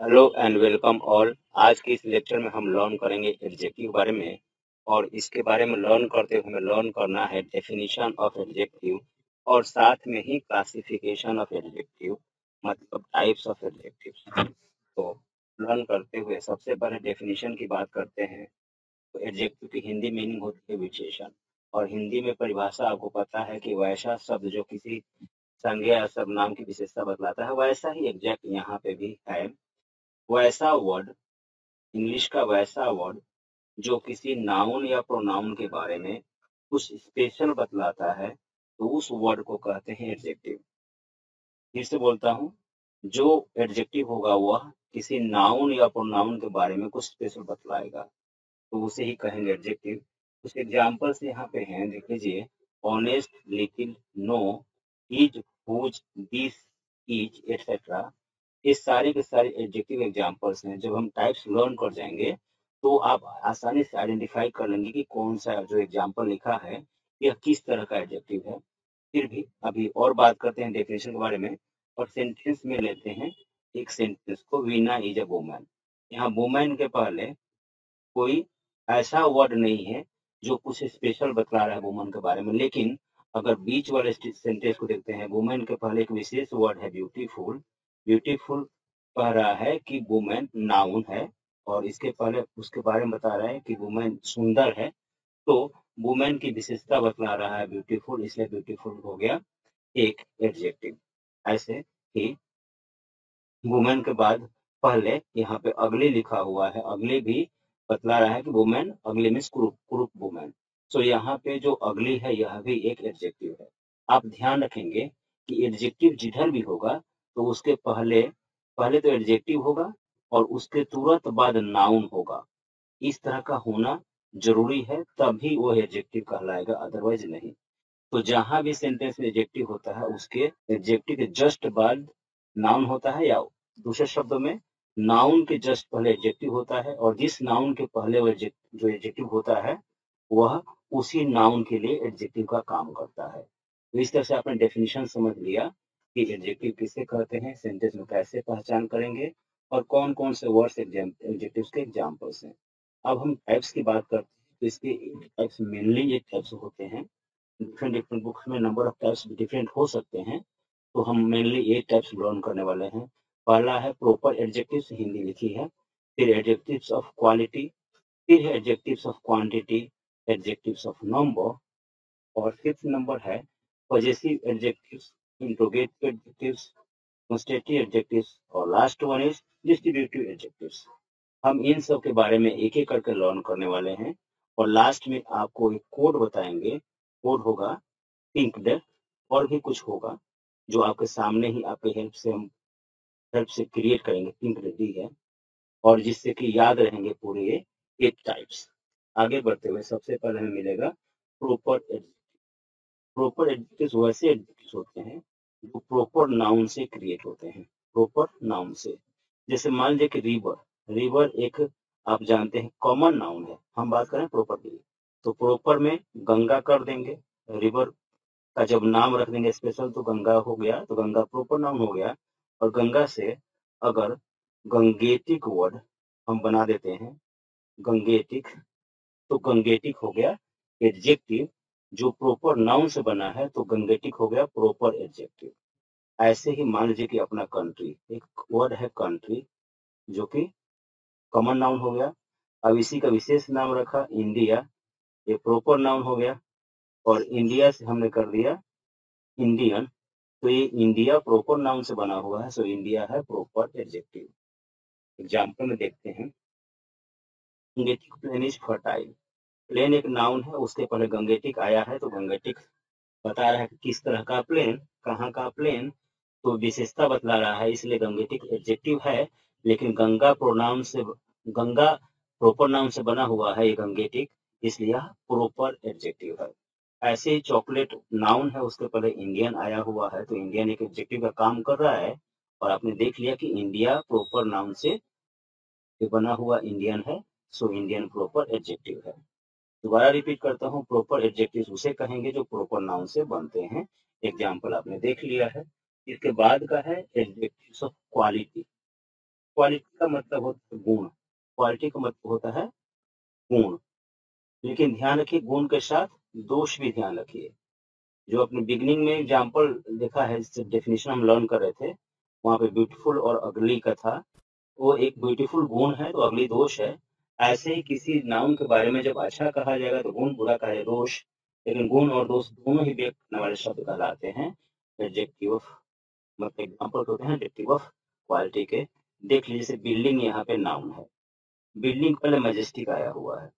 Hello and welcome all. आज की इस लेक्चर में हम लर्न करेंगे एडजेक्टिव के बारे में। और इसके बारे में लर्न करते हुए हमें लर्न करना है डेफिनेशन ऑफ एडजेक्टिव और साथ में ही क्लासिफिकेशन ऑफ एडजेक्टिव, मतलब टाइप्स ऑफ एडजेक्टिव। तो लर्न करते हुए सबसे पहले डेफिनेशन की बात करते हैं। तो एडजेक्टिव की हिंदी मीनिंग होती है विशेषण, और हिंदी में परिभाषा आपको पता है कि वैसा शब्द जो किसी संज्ञा या सर्वनाम की विशेषता बतलाता है, वैसा ही एग्जैक्ट यहाँ पे भी है। वैसा वर्ड, इंग्लिश का वैसा वर्ड जो किसी नाउन या प्रोनाउन के बारे में कुछ स्पेशल बतलाता है, तो उस वर्ड को कहते हैं एडजेक्टिव। फिर से बोलता हूँ, जो एडजेक्टिव होगा वह किसी नाउन या प्रोनाउन के बारे में कुछ स्पेशल बतलाएगा, तो उसे ही कहेंगे एडजेक्टिव। कुछ एग्जाम्पल्स यहाँ पे हैं, देख लीजिए। Honest, little, no, is, whose, this, is, etcetera. ये सारे के सारे एडजेक्टिव एग्जांपल्स हैं। जब हम टाइप्स लर्न कर जाएंगे तो आप आसानी से आइडेंटिफाई कर लेंगे कि कौन सा जो एग्जांपल लिखा है यह किस तरह का एडजेक्टिव है। फिर भी अभी और बात करते हैं डेफिनेशन के बारे में, और सेंटेंस में लेते हैं एक सेंटेंस को, वीना इज अ वुमन। यहाँ वुमन के पहले कोई ऐसा वर्ड नहीं है जो कुछ स्पेशल बतला रहा है वुमन के बारे में। लेकिन अगर बीच वाले सेंटेंस को देखते हैं, वुमेन के पहले एक विशेष वर्ड है ब्यूटीफुल। ब्यूटीफुल कह रहा है कि वुमेन नाउन है, और इसके पहले उसके बारे में बता रहा है कि वुमेन सुंदर है। तो वुमेन की विशेषता बतला रहा है ब्यूटीफुल, इसलिए ब्यूटीफुल हो गया एक एडजेक्टिव। ऐसे ही वुमेन के बाद पहले यहाँ पे अगली लिखा हुआ है, अगली भी बतला रहा है कि वुमेन, अगली मीन्स ग्रुप वुमेन। सो यहाँ पे जो अगली है यह भी एक एडजेक्टिव है। आप ध्यान रखेंगे कि एडजेक्टिव जिधर भी होगा तो उसके पहले पहले तो एडजेक्टिव होगा और उसके तुरंत बाद नाउन होगा। इस तरह का होना जरूरी है, तभी वो एडजेक्टिव कहलाएगा, अदरवाइज नहीं। तो जहां भी सेंटेंस में एडजेक्टिव होता है उसके एडजेक्टिव के जस्ट बाद नाउन होता है, या दूसरे शब्दों में नाउन के जस्ट पहले एडजेक्टिव होता है, और जिस नाउन के पहले वो जो एडजेक्टिव होता है वह उसी नाउन के लिए एडजेक्टिव का काम करता है। तो इस तरह से आपने डेफिनेशन समझ लिया कि एडजेक्टिव किसे कहते हैं, सेंटेंस में कैसे पहचान करेंगे, और कौन कौन से वर्ड्स एडजेक्टिव्स के एग्जाम्पल्स हैं। अब हम टाइप्स की बात करते हैं, तो इसके टाइप्स मेनली 8 टाइप्स होते हैं। डिफरेंट डिफरेंट बुक्स में नंबर ऑफ टाइप्स डिफरेंट हो सकते हैं, तो हम मेनली 8 टाइप्स लर्न करने वाले हैं। पहला है प्रॉपर एडजेक्टिव्स, हिंदी लिखी है। फिर एडजेक्टिव्स ऑफ क्वालिटी, फिर है adjectives of quantity, adjectives of number, और फिफ्थ नंबर है possessive adjectives, interrogative adjectives, constitutive adjectives, और last one is distributive adjectives. हम इन सब के बारे में एक एक करके लर्न करने वाले हैं, और लास्ट में आपको एक कोड बताएंगे। कोड होगा पिंक्ड, और भी कुछ होगा जो आपके सामने ही आपके हेल्प से क्रिएट करेंगे। पिंक्ड डी है, और जिससे कि याद रहेंगे पूरे ये 8 टाइप्स। आगे बढ़ते हुए सबसे पहले हमें मिलेगा प्रॉपर एडजेक्टिव। प्रॉपर एडजेक्टिव्स वैसे एडजेक्टिव्स होते हैं जो प्रॉपर नाउन से क्रिएट होते हैं। प्रॉपर नाउन से, जैसे मान लीजिए कि रिवर। रिवर एक, आप जानते हैं, कॉमन नाउन है। हम बात करें प्रॉपर की, तो प्रॉपर में गंगा कर देंगे। रिवर का जब नाम रख देंगे स्पेशल, तो गंगा हो गया, तो गंगा प्रॉपर नाउन हो गया। और गंगा से अगर गंगेटिक वर्ड हम बना देते हैं, गंगेटिक, तो गंगेटिक हो गया एडजेक्टिव जो प्रॉपर नाउन से बना है, तो गंगेटिक हो गया प्रॉपर एडजेक्टिव। ऐसे ही मान लीजिए कि अपना कंट्री, एक वर्ड है कंट्री जो कि कॉमन नाउन हो गया। अब इसी का विशेष नाम रखा इंडिया, ये प्रॉपर नाउन हो गया, और इंडिया से हमने कर दिया इंडियन, तो ये इंडिया प्रॉपर नाउन से बना हुआ है, सो इंडिया है प्रॉपर एडजेक्टिव। एग्जाम्पल में देखते हैं, Gangetic plain is fertile. Plain एक नाउन है, उसके पहले गंगेटिक आया है, तो गंगेटिक बता रहा है कि किस तरह का प्लेन, कहाँ का प्लेन, तो विशेषता बतला रहा है, इसलिए गंगेटिक एडजेक्टिव है। लेकिन गंगा प्रोनाउन से, गंगा प्रॉपर नाउन से बना हुआ है ये गंगेटिक, इसलिए प्रॉपर एडजेक्टिव है। ऐसे ही चॉकलेट नाउन है, उसके पहले इंडियन आया हुआ है, तो इंडियन एक एडजेक्टिव का काम कर रहा है। और आपने देख लिया कि इंडिया प्रॉपर नाउन से बना हुआ इंडियन है, सो इंडियन प्रॉपर एडजेक्टिव है। दोबारा रिपीट करता हूँ, प्रॉपर एडजेक्टिव्स उसे कहेंगे जो प्रॉपर नाउन से बनते हैं। एग्जाम्पल आपने देख लिया है। इसके बाद का है एडजेक्टिव्स ऑफ क्वालिटी। क्वालिटी का मतलब होता है गुण, क्वालिटी का मतलब होता है गुण, लेकिन ध्यान रखिए गुण के साथ दोष भी ध्यान रखिए। जो अपने बिगनिंग में एग्जाम्पल देखा है, जिससे डेफिनेशन हम लर्न कर रहे थे, वहां पे ब्यूटीफुल और अगली का था। वो एक ब्यूटीफुल गुण है तो अगली दोष है। ऐसे ही किसी नाउन के बारे में जब अच्छा कहा जाएगा तो गुण, बुरा कहा जाएगा दोष, लेकिन गुण और दोष दोनों ही व्यक्त करने वाले शब्द कहलाते हैं एडजेक्टिव ऑफ, मतलब एग्जाम्पल होते हैं एडजेक्टिव ऑफ क्वालिटी के। देख लीजिए जैसे बिल्डिंग यहाँ पे नाउन है, बिल्डिंग पहले मैजेस्टिक आया हुआ है,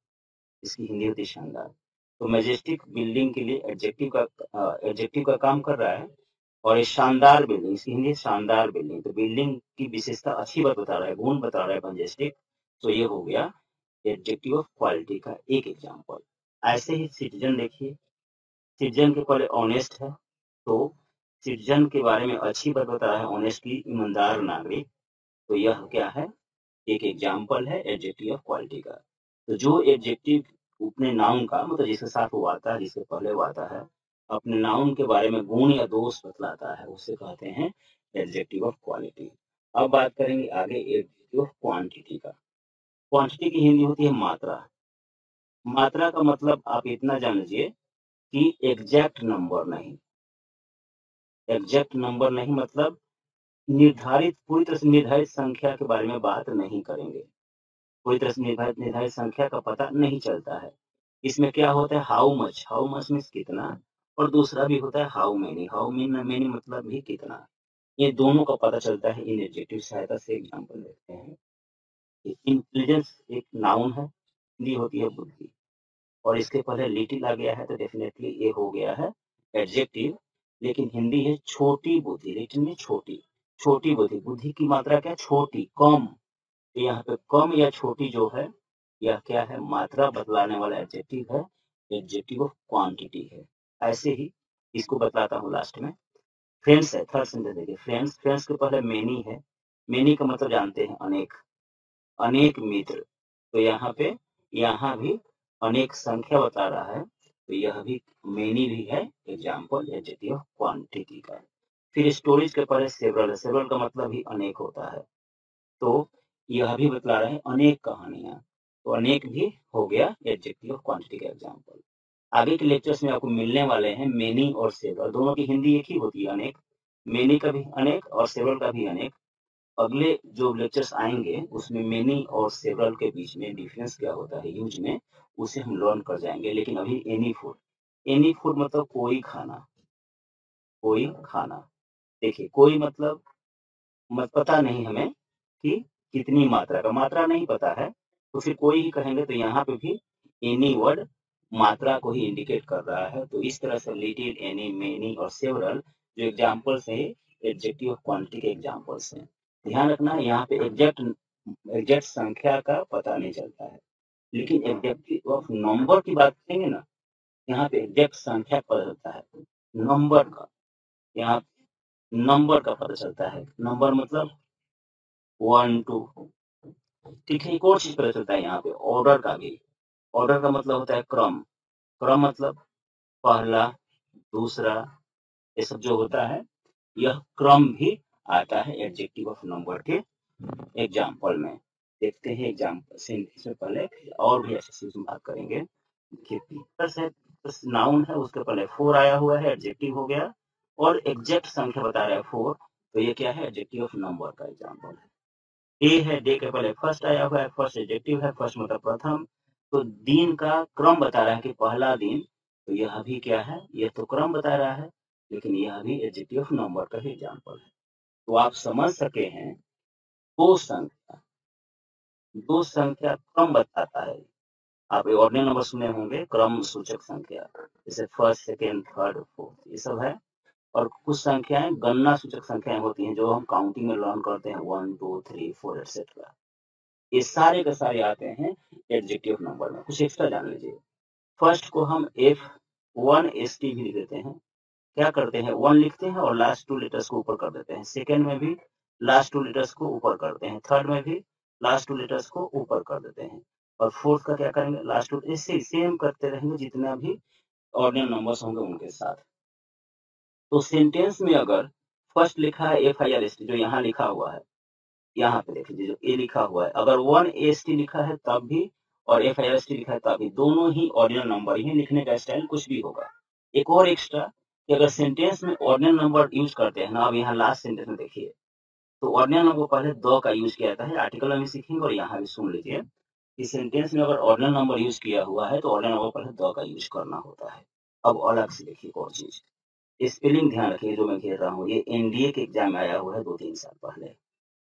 इसकी हिंदी होती है शानदार। तो मैजेस्टिक बिल्डिंग के लिए एडजेक्टिव का काम कर रहा है। और ये शानदार बिल्डिंग, इसकी हिंदी है शानदार बिल्डिंग। तो बिल्डिंग की विशेषता अच्छी बात बता रहा है, गुण बता रहा है मैजेस्टिक। तो ये हो गया एडजेक्टिव ऑफ क्वालिटी का एक एग्जाम्पल। ऐसे ही सिटीजन देखिए, सिटीजन के पहले ऑनेस्ट है, तो सिटीजन के बारे में अच्छी बात बता रहा है, ऑनेस्टली ईमानदार नागरिक। तो यह क्या है, एक एग्जाम्पल है एडजेक्टिव ऑफ क्वालिटी का। तो जो एडजेक्टिव अपने नाउन का मतलब जिसके साथ वो आता है, जिसके पहले वो आता है, अपने नाउन के बारे में गुण या दोष बतलाता है, उसे कहते हैं एडजेक्टिव ऑफ क्वालिटी। अब बात करेंगे आगे एडजेक्टिव ऑफ क्वांटिटी का। क्वांटिटी की हिंदी होती है मात्रा। मात्रा का मतलब आप इतना जान लीजिए कि एग्जैक्ट नंबर नहीं, एग्जैक्ट नंबर नहीं मतलब निर्धारित, पूरी तरह से निर्धारित संख्या के बारे में बात नहीं करेंगे। पूरी तरह से निर्धारित संख्या का पता नहीं चलता है। इसमें क्या होता है, हाउ मच मीन्स कितना, और दूसरा भी होता है हाउ मेनी मतलब भी कितना। ये दोनों का पता चलता है इन एडजेक्टिव सहायता से। एग्जाम्पल देखते हैं। इंटेलिजेंस एक नाउन है, हिंदी होती है बुद्धि, और इसके पहले लिटिल आ गया है तो डेफिनेटली ये हो गया है एडजेक्टिव। लेकिन हिंदी है छोटी बुद्धि, लिटिल में छोटी, छोटी बुद्धि, बुद्धि की मात्रा क्या, छोटी, कम। तो यहाँ पे कम या छोटी जो है, यह क्या है, मात्रा बतलाने वाला एडजेक्टिव है, एडजेक्टिव ऑफ क्वांटिटी है। ऐसे ही इसको बतलाता हूँ लास्ट में। फ्रेंड्स है, थर्ड सेंटेंस देखिए, फ्रेंड्स, फ्रेंड्स के पहले मेनी है। मेनी का मतलब जानते हैं अनेक, अनेक मित्र। तो यहाँ भी अनेक संख्या बता रहा है, तो यह भी मेनी भी है एग्जाम्पल एडजेक्टिव ऑफ क्वांटिटी का। फिर स्टोरेज के पहले सेवरल है, सेवरल का मतलब भी अनेक होता है, तो यह भी बतला रहे हैं अनेक कहानियां। तो अनेक भी हो गया एडजेक्टिव ऑफ क्वांटिटी का एग्जाम्पल। आगे के लेक्चर्स में आपको मिलने वाले हैं मेनी और सेवरल, दोनों की हिंदी एक ही होती है अनेक, मेनी का भी अनेक और सेवरल का भी अनेक। अगले जो लेक्चर्स आएंगे उसमें मेनी और सेवरल के बीच में डिफरेंस क्या होता है यूज में, उसे हम लर्न कर जाएंगे। लेकिन अभी एनी फूड मतलब कोई खाना, कोई खाना। देखिए कोई मतलब मत पता नहीं हमें कि कितनी मात्रा का, मात्रा नहीं पता है तो फिर कोई ही कहेंगे। तो यहाँ पे भी एनी वर्ड मात्रा को ही इंडिकेट कर रहा है। तो इस तरह से लिटिल, एनी, मेनी और सेवरल जो एग्जाम्पल्स है एडजेक्टिव ऑफ क्वांटिटी के एग्जाम्पल्स हैं। ध्यान रखना यहाँ पे एग्जैक्ट एग्जैक्ट संख्या का पता नहीं चलता है, लेकिन एडजेक्टिव ऑफ नंबर की बात करेंगे ना, यहाँ पे एग्जैक्ट संख्या का पता चलता है, नंबर का, यहाँ नंबर का पता चलता है। नंबर मतलब 1 2, ठीक है। एक और चीज पता चलता है यहाँ पे, ऑर्डर का भी। ऑर्डर का मतलब होता है क्रम, क्रम मतलब पहला, दूसरा, ये सब जो होता है, यह क्रम भी आता है एडजेक्टिव ऑफ नंबर के एग्जाम्पल में। देखते हैं एग्जाम्पल सेंटेंस में पहले, और भी अच्छे से बात करेंगे। देखिए पीटर्स है, नाउन है, उसके पहले फोर आया हुआ है, एडजेक्टिव हो गया, और एग्जैक्ट संख्या बता रहा है फोर, तो ये क्या है, एडजेक्टिव ऑफ नंबर का एग्जाम्पल है। डे है, डे के पहले फर्स्ट आया हुआ है, फर्स्ट एडजेक्टिव है, फर्स्ट मतलब प्रथम। तो दिन का क्रम बता रहा है कि पहला दिन, तो यह भी क्या है, यह तो क्रम बता रहा है, लेकिन यह भी एडजेक्टिव ऑफ नंबर का ही एग्जाम्पल है। तो आप समझ सके हैं, दो संख्या, दो संख्या क्रम बताता है। आप ऑर्डिनल नंबर सुने होंगे, क्रम सूचक संख्या, जैसे फर्स्ट, सेकेंड, थर्ड, फोर्थ, ये सब है। और कुछ संख्याएं गणना सूचक संख्याएं होती हैं, जो हम काउंटिंग में लर्न करते हैं, 1 2 3 4 एक्सेट्रा। ये सारे के सारे आते हैं एडजेक्टिव नंबर में। कुछ एक्स्ट्रा जान लीजिए। फर्स्ट को हम F1ST भी लिख देते हैं। क्या करते हैं, 1 लिखते हैं और लास्ट 2 लेटर्स को ऊपर कर देते हैं। सेकेंड में भी लास्ट 2 लेटर्स को ऊपर करते हैं। थर्ड में भी लास्ट 2 लेटर्स को ऊपर कर देते हैं। और फोर्थ का क्या करेंगे, लास्ट 2, इससे सेम करते रहेंगे जितना भी ऑर्डिनल नंबर्स होंगे उनके साथ। तो सेंटेंस में अगर फर्स्ट लिखा है FIRST, जो यहाँ लिखा हुआ है, यहाँ पे देखिए जो ए लिखा हुआ है, अगर 1AST लिखा है तब भी और FIST लिखा है तब भी, दोनों ही ऑर्डिनल नंबर ही, लिखने का स्टाइल कुछ भी होगा। एक और एक्स्ट्रा कि अगर सेंटेंस में ऑर्डिनल नंबर यूज करते हैं ना, अब यहाँ लास्ट सेंटेंस में देखिए, तो ऑर्डिनल नंबर पहले द का यूज किया जाता है, आर्टिकल में सीखेंगे और यहाँ भी सुन लीजिए कि सेंटेंस में अगर ऑर्डिनल नंबर यूज किया हुआ है तो ऑर्डिनल नंबर पहले द का यूज करना होता है। अब अलग से देखिए एक और चीज, स्पेलिंग ध्यान रखिए जो मैं घेर रहा हूँ, ये NDA के एग्जाम में आया हुआ है 2-3 साल पहले,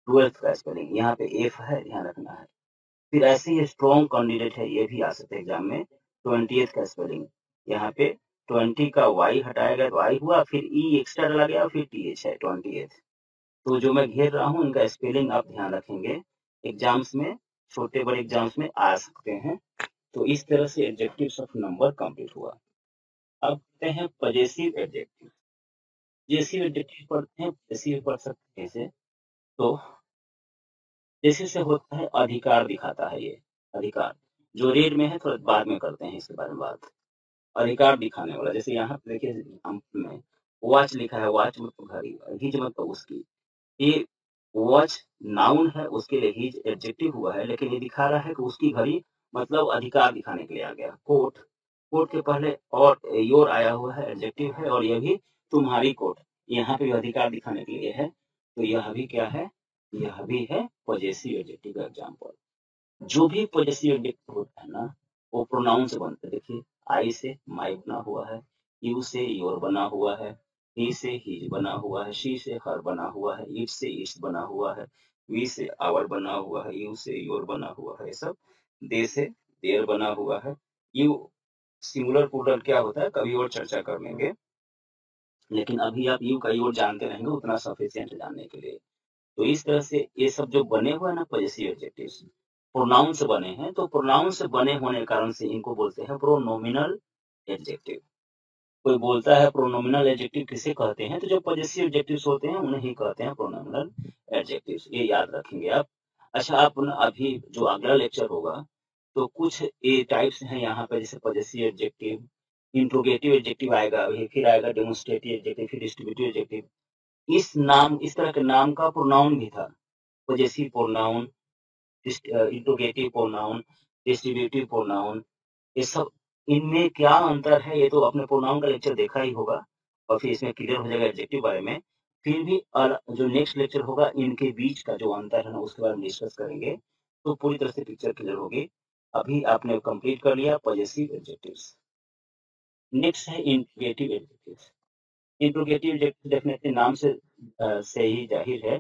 12th का स्पेलिंग, यहाँ पे एफ है, ध्यान रखना है। फिर ऐसे ही स्ट्रॉन्ग कैंडिडेट है, ये भी आ सकते हैं एग्जाम में, 20th का स्पेलिंग, यहाँ पे 20 का Y हटाया गया तो I हुआ, फिर E एक्स्ट्रा डाला गया, फिर TH है 20th। तो जो मैं घेर रहा हूँ इनका स्पेलिंग आप ध्यान रखेंगे, एग्जाम्स में, छोटे बड़े एग्जाम्स में आ सकते हैं। तो इस तरह से एडजेक्टिव्स ऑफ नंबर कंप्लीट हुआ। अब कहते हैं पजेसिव एडजेक्टिव। पजेसिव एडजेक्टिव पढ़ते हैं, पजेसिव पढ़ सकते हैं इसे। तो जैसे से होता है अधिकार दिखाता है, ये अधिकार जो रेड में है, थोड़ा बाद में करते हैं इसके बारे में बात। अधिकार दिखाने वाला, जैसे यहाँ पे देखिए एग्जाम्पल में वॉच लिखा है, वॉच मतलब घड़ी, हिज मतलब उसकी, ये वॉच नाउन है, उसके लिए हिज एडजेक्टिव हुआ है, लेकिन ये दिखा रहा है कि उसकी घड़ी, मतलब अधिकार दिखाने के लिए आ गया। कोट, कोट के पहले और योर आया हुआ है, एडजेक्टिव है, और यह भी तुम्हारी कोट, यहाँ पे भी अधिकार दिखाने के लिए है, तो यह भी क्या है, यह भी है पॉजेसिव एडजेक्टिव का एग्जाम्पल। जो भी पॉजेसिव एडजेक्टिव होता है ना, वो प्रोनाउन से बनता है। देखिए आई से माई बना हुआ है, यू से योर बना हुआ है, ही से हिज बना हुआ है, शी से हर बना हुआ है, इट से इट्स बना हुआ है, वी से आवर बना हुआ है, यू से योर बना हुआ है, सब। दे से देयर बना हुआ है। यू सिंगुलर प्लूरल क्या होता है कभी और चर्चा कर लेंगे, लेकिन अभी आप यू का योर जानते रहेंगे उतना सफिशिएंट जानने के लिए। तो इस तरह से ये सब जो बने हुए हैं ना पॉजेसिव एडजेक्टिव्स, प्रोनाउन से बने हैं, तो प्रोनाउन से बने होने के कारण से इनको बोलते हैं प्रोनोमिनल एडजेक्टिव। कोई बोलता है प्रोनोमिनल एडजेक्टिव किसे कहते हैं, तो जो पॉजेसिव एडजेक्टिव्स होते हैं उन्हें ही कहते हैं प्रोनोमिनल एडजेक्टिव्स, ये याद रखेंगे आप। अच्छा, आप अभी जो अगला लेक्चर होगा तो कुछ ए टाइप्स हैं यहाँ पे, जैसे पॉजेसिव एडजेक्टिव, इंट्रोगेटिव एडजेक्टिव आएगा, फिर आएगा डेमोन्स्ट्रेटिव एडजेक्टिव, फिर डिस्ट्रीब्यूटिव एडजेक्टिव। इस तरह के नाम का प्रोनाउन भी था, possessive pronoun, interrogative pronoun, distributive pronoun, ये सब। इनमें क्या अंतर है, ये तो अपने प्रोनाउन का लेक्चर देखा ही होगा और फिर इसमें क्लियर हो जाएगा एडजेक्टिव बारे में। फिर भी जो नेक्स्ट लेक्चर होगा इनके बीच का जो अंतर है ना, उसके बारे में डिस्कस करेंगे, तो पूरी तरह से पिक्चर क्लियर होगी। अभी आपने कंप्लीट कर लिया पॉजेसिव एडजेक्टिव्स। नेक्स्ट है interrogative adjectives. Interrogative adjective definitely नाम से ही जाहिर है,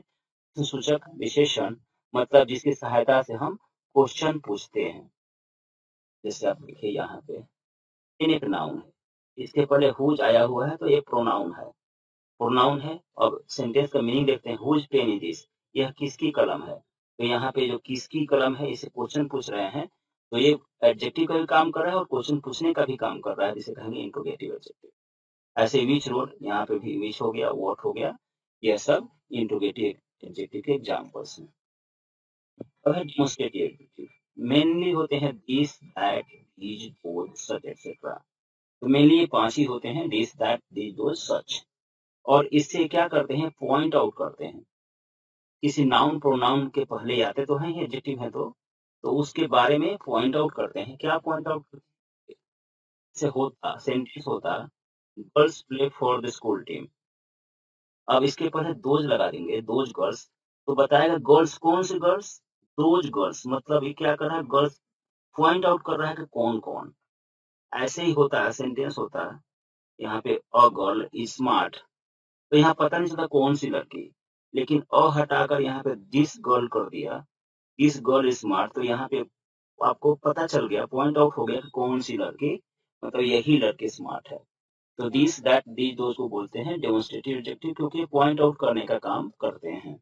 सूचक विशेषण, मतलब जिसकी सहायता से हम क्वेश्चन पूछते हैं। जैसे आप देखिए यहाँ पे इन एक नाउन है, इसके पहले हुज आया हुआ है, तो ये प्रोनाउन है, प्रोनाउन है। अब सेंटेंस का मीनिंग देखते हैं, हुज पेन इज दिस, यह किसकी कलम है, तो यहाँ पे जो किसकी कलम है इसे क्वेश्चन पूछ रहे हैं, तो ये एडजेक्टिव का भी काम कर रहा है और क्वेश्चन पूछने का भी काम कर रहा है, जिसे कहेंगे इंट्रोगेटिव एडजेक्टिव। ऐसे विच रोड, यहाँ पे भी विच हो गया, व्हाट हो गया, यह सब इंट्रोगेटिव एडजेक्टिव के एग्जाम्पल्स हैं। अब है डेमोन्स्ट्रेटिव एडजेक्टिव, मेनली होते हैं this, that, these, those, such etcetera. तो मेनली ये 5 ही होते हैं, दिस, दैट, दीज, दोज, सच। और इससे क्या करते हैं, पॉइंट आउट करते हैं। किसी नाउन प्रोनाउन के पहले आते तो हैं, एडजेक्टिव है तो उसके बारे में पॉइंट आउट करते हैं। क्या पॉइंट आउट करते हैं, से होता सेंटेंस होता girls play for the school team, अब इसके पहले दोज लगा देंगे, दोज गर्ल्स, तो बताएगा गर्ल्स कौन से गर्ल्स, दोज गर्ल्स, मतलब ये क्या कर रहा है, गर्ल्स पॉइंट आउट कर रहा है कि कौन कौन। ऐसे ही होता है, सेंटेंस होता है यहाँ पे अ गर्ल इज स्मार्ट, तो यहाँ पता नहीं चलता कौन सी लड़की, लेकिन अ हटाकर यहाँ पे दिस गर्ल कर दिया, दिस गर्ल इज स्मार्ट, तो यहाँ पे आपको पता चल गया, पॉइंट आउट हो गया कि कौन सी लड़की, मतलब यही लड़की स्मार्ट है। तो दिस, दैट, दीज, दोज को बोलते हैं डेमोन्स्ट्रेटिव एडजेक्टिव, क्योंकि पॉइंट आउट करने का काम करते हैं।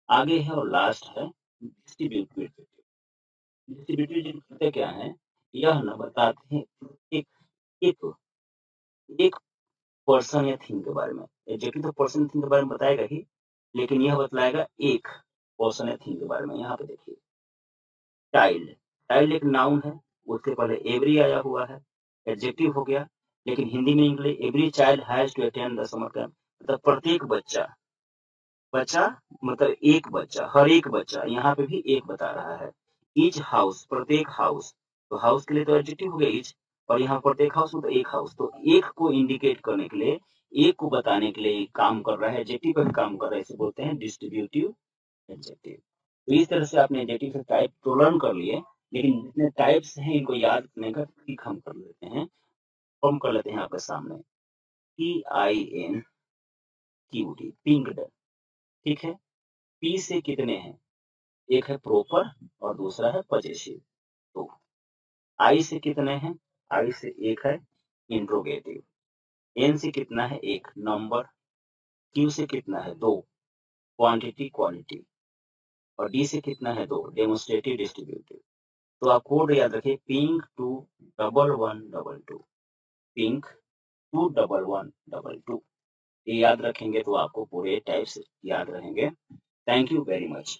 आगे है और लास्ट है डिस्ट्रीब्यूटिव एडजेक्टिव। डिस्ट्रीब्यूटिव एडजेक्टिव क्या है, यह न बताते हैं एक एक एक पर्सन या थिंग के बारे में। एडजेक्टिव तो पर्सन थिंग के बारे में बताएगा ही, लेकिन यह बतलाएगा एक पर्सन या थिंग के बारे में। यहाँ पे देखिए चाइल्ड, चाइल्ड एक नाउन है, उसके पहले एवरी आया हुआ है, एडजेक्टिव हो गया, लेकिन हिंदी में निकले every child has to attend the summer camp, मतलब प्रत्येक बच्चा, बच्चा मतलब एक बच्चा, हर एक बच्चा, यहाँ पे भी एक बता रहा है। ईच हाउस, प्रत्येक हाउस, तो हाउस के लिए तो एडजेक्टिव हो गया ईच, और यहाँ प्रत्येक हाउस मतलब एक हाउस, तो एक को इंडिकेट करने के लिए, एक को बताने के लिए काम कर रहा है, एडजेक्टिव पर काम कर रहा है, इसे बोलते हैं डिस्ट्रीब्यूटिव एडजेक्टिव। तो इस तरह से आपने एडजेक्टिव के टाइप तो लर्न कर लिए, लेकिन जितने टाइप्स हैं इनको याद करने का ट्रिक हम कर लेते हैं, फॉर्म कर लेते हैं आपके सामने। PINQD, पिंक्ड, ठीक है। पी से कितने हैं, एक है प्रॉपर और दूसरा है पजेसिव। तो आई से कितने हैं, आई से एक है इंट्रोगेटिव। एन से कितना है, एक नंबर। क्यू से कितना है, दो क्वांटिटी क्वालिटी। और डी से कितना है, दो डेमोन्स्ट्रेटिव डिस्ट्रीब्यूटिव। तो आप कोड याद रखिए, पिंक 21122, पिंक 21122। ये याद रखेंगे तो आपको पूरे टाइप्स याद रहेंगे। Thank you very much.